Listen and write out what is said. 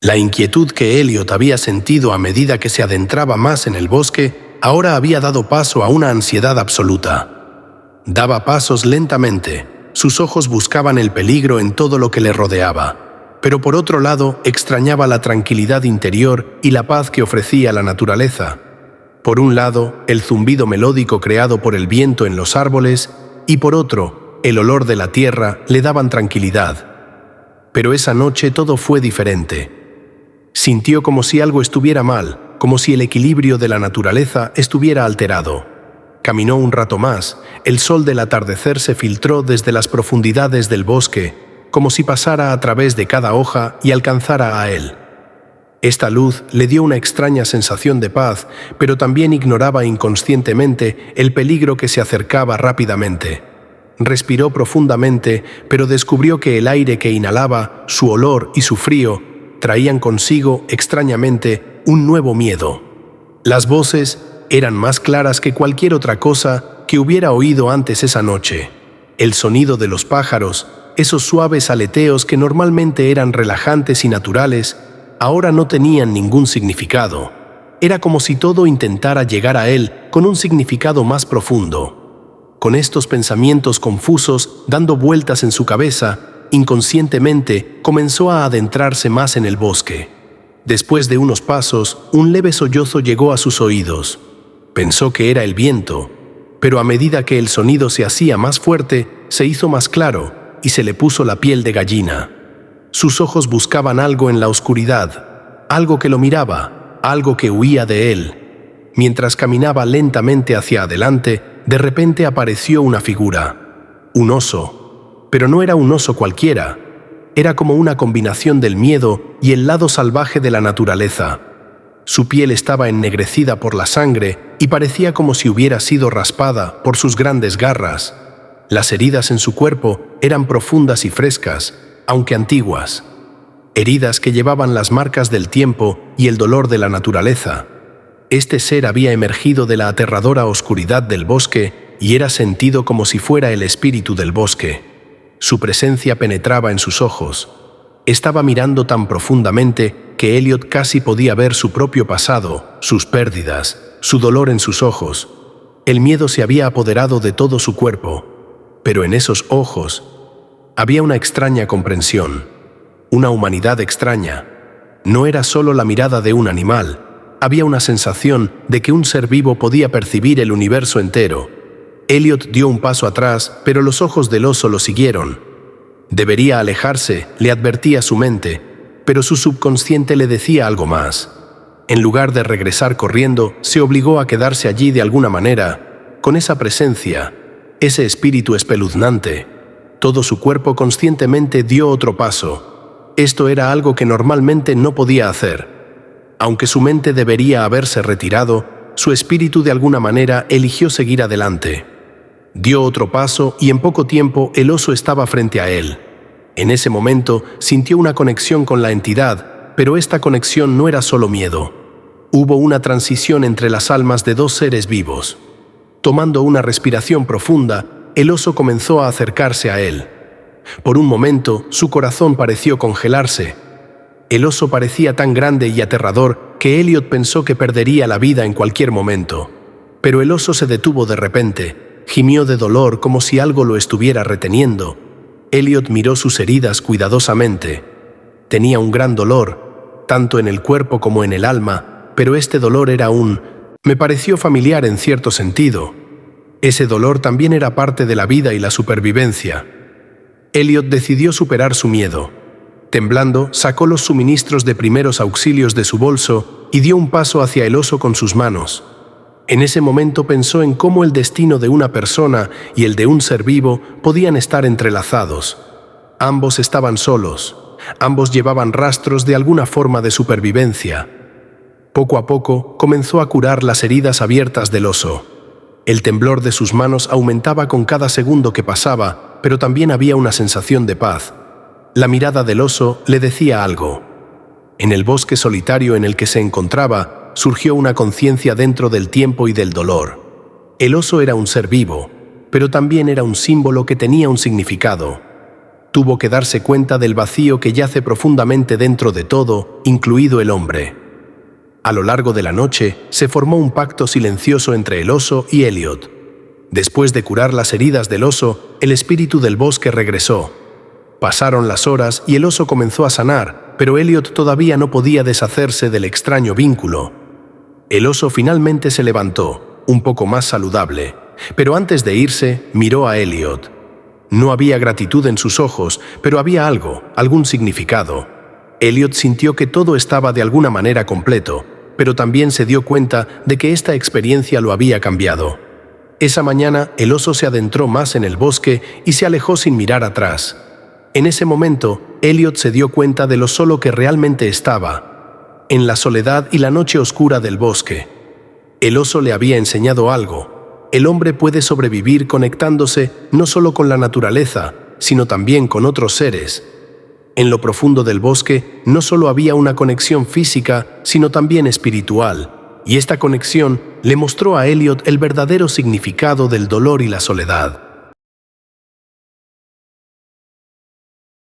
La inquietud que Elliot había sentido a medida que se adentraba más en el bosque ahora había dado paso a una ansiedad absoluta. Daba pasos lentamente, sus ojos buscaban el peligro en todo lo que le rodeaba, pero por otro lado extrañaba la tranquilidad interior y la paz que ofrecía la naturaleza. Por un lado, el zumbido melódico creado por el viento en los árboles y por otro, el olor de la tierra le daban tranquilidad. Pero esa noche todo fue diferente. Sintió como si algo estuviera mal, como si el equilibrio de la naturaleza estuviera alterado. Caminó un rato más, el sol del atardecer se filtró desde las profundidades del bosque, como si pasara a través de cada hoja y alcanzara a él. Esta luz le dio una extraña sensación de paz, pero también ignoraba inconscientemente el peligro que se acercaba rápidamente. Respiró profundamente, pero descubrió que el aire que inhalaba, su olor y su frío, traían consigo, extrañamente, un nuevo miedo. Las voces eran más claras que cualquier otra cosa que hubiera oído antes esa noche. El sonido de los pájaros, esos suaves aleteos que normalmente eran relajantes y naturales, ahora no tenían ningún significado. Era como si todo intentara llegar a él con un significado más profundo. Con estos pensamientos confusos dando vueltas en su cabeza, inconscientemente comenzó a adentrarse más en el bosque. Después de unos pasos, un leve sollozo llegó a sus oídos. Pensó que era el viento, pero a medida que el sonido se hacía más fuerte, se hizo más claro y se le puso la piel de gallina. Sus ojos buscaban algo en la oscuridad, algo que lo miraba, algo que huía de él. Mientras caminaba lentamente hacia adelante, de repente apareció una figura, un oso. Pero no era un oso cualquiera, era como una combinación del miedo y el lado salvaje de la naturaleza. Su piel estaba ennegrecida por la sangre y parecía como si hubiera sido raspada por sus grandes garras. Las heridas en su cuerpo eran profundas y frescas, aunque antiguas. Heridas que llevaban las marcas del tiempo y el dolor de la naturaleza. Este ser había emergido de la aterradora oscuridad del bosque y era sentido como si fuera el espíritu del bosque. Su presencia penetraba en sus ojos. Estaba mirando tan profundamente que Elliot casi podía ver su propio pasado, sus pérdidas, su dolor en sus ojos. El miedo se había apoderado de todo su cuerpo, pero en esos ojos había una extraña comprensión, una humanidad extraña. No era solo la mirada de un animal, había una sensación de que un ser vivo podía percibir el universo entero. Elliot dio un paso atrás, pero los ojos del oso lo siguieron. Debería alejarse, le advertía su mente, pero su subconsciente le decía algo más. En lugar de regresar corriendo, se obligó a quedarse allí de alguna manera, con esa presencia, ese espíritu espeluznante. Todo su cuerpo conscientemente dio otro paso. Esto era algo que normalmente no podía hacer. Aunque su mente debería haberse retirado, su espíritu de alguna manera eligió seguir adelante. Dio otro paso y en poco tiempo el oso estaba frente a él. En ese momento sintió una conexión con la entidad, pero esta conexión no era solo miedo. Hubo una transición entre las almas de dos seres vivos. Tomando una respiración profunda, el oso comenzó a acercarse a él. Por un momento, su corazón pareció congelarse. El oso parecía tan grande y aterrador que Elliot pensó que perdería la vida en cualquier momento. Pero el oso se detuvo de repente. Gimió de dolor como si algo lo estuviera reteniendo. Elliot miró sus heridas cuidadosamente. Tenía un gran dolor, tanto en el cuerpo como en el alma, pero este dolor era me pareció familiar en cierto sentido. Ese dolor también era parte de la vida y la supervivencia. Elliot decidió superar su miedo. Temblando, sacó los suministros de primeros auxilios de su bolso y dio un paso hacia el oso con sus manos. En ese momento pensó en cómo el destino de una persona y el de un ser vivo podían estar entrelazados. Ambos estaban solos, ambos llevaban rastros de alguna forma de supervivencia. Poco a poco comenzó a curar las heridas abiertas del oso. El temblor de sus manos aumentaba con cada segundo que pasaba, pero también había una sensación de paz. La mirada del oso le decía algo. En el bosque solitario en el que se encontraba, surgió una conciencia dentro del tiempo y del dolor. El oso era un ser vivo, pero también era un símbolo que tenía un significado. tuvo que darse cuenta del vacío que yace profundamente dentro de todo, incluido el hombre. A lo largo de la noche se formó un pacto silencioso entre el oso y Elliot. Después de curar las heridas del oso, el espíritu del bosque regresó. Pasaron las horas y el oso comenzó a sanar, pero Elliot todavía no podía deshacerse del extraño vínculo. El oso finalmente se levantó, un poco más saludable, pero antes de irse, miró a Elliot. No había gratitud en sus ojos, pero había algo, algún significado. Elliot sintió que todo estaba de alguna manera completo, pero también se dio cuenta de que esta experiencia lo había cambiado. Esa mañana, el oso se adentró más en el bosque y se alejó sin mirar atrás. En ese momento, Elliot se dio cuenta de lo solo que realmente estaba, en la soledad y la noche oscura del bosque. El oso le había enseñado algo. El hombre puede sobrevivir conectándose no solo con la naturaleza, sino también con otros seres. En lo profundo del bosque no solo había una conexión física, sino también espiritual, y esta conexión le mostró a Elliot el verdadero significado del dolor y la soledad.